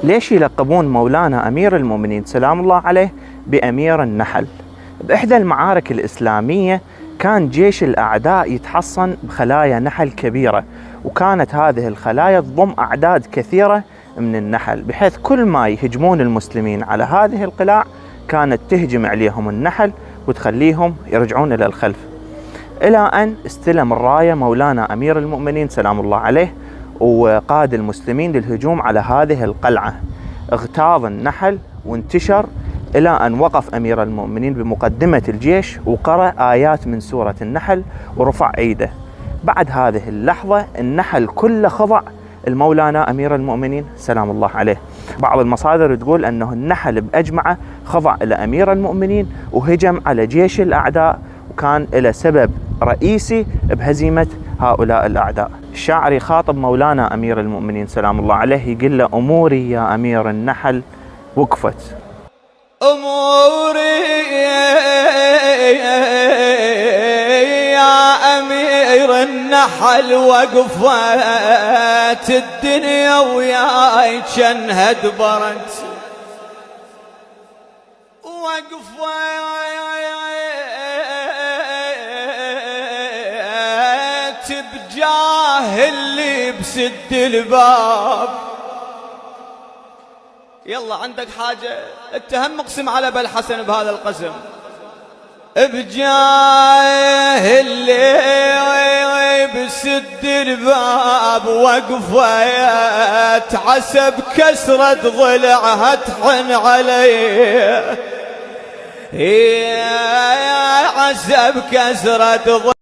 ليش يلقبون مولانا أمير المؤمنين سلام الله عليه بأمير النحل؟ بإحدى المعارك الإسلامية كان جيش الأعداء يتحصن بخلايا نحل كبيرة، وكانت هذه الخلايا تضم أعداد كثيرة من النحل، بحيث كل ما يهجمون المسلمين على هذه القلاع كانت تهجم عليهم النحل وتخليهم يرجعون إلى الخلف، إلى أن استلم الراية مولانا أمير المؤمنين سلام الله عليه وقاد المسلمين للهجوم على هذه القلعة. اغتاظ النحل وانتشر إلى أن وقف أمير المؤمنين بمقدمة الجيش وقرأ آيات من سورة النحل ورفع أيده. بعد هذه اللحظة النحل كله خضع المولانا أمير المؤمنين سلام الله عليه. بعض المصادر تقول أنه النحل بأجمعه خضع إلى أمير المؤمنين وهجم على جيش الأعداء، وكان له سبب رئيسي بهزيمة هؤلاء الأعداء. الشاعر يخاطب مولانا أمير المؤمنين سلام الله عليه يقول له: أموري يا أمير النحل وقفت، أموري يا أمير النحل وقفت، الدنيا وياي جنها دبرت، وقفت بجاه اللي بسد الباب. يلا عندك حاجة اتهم اقسم على بالحسن بهذا القسم. بجاه اللي بسد الباب وقفت، عسب كسرة ضلعها تحن عليه، عسب كسرة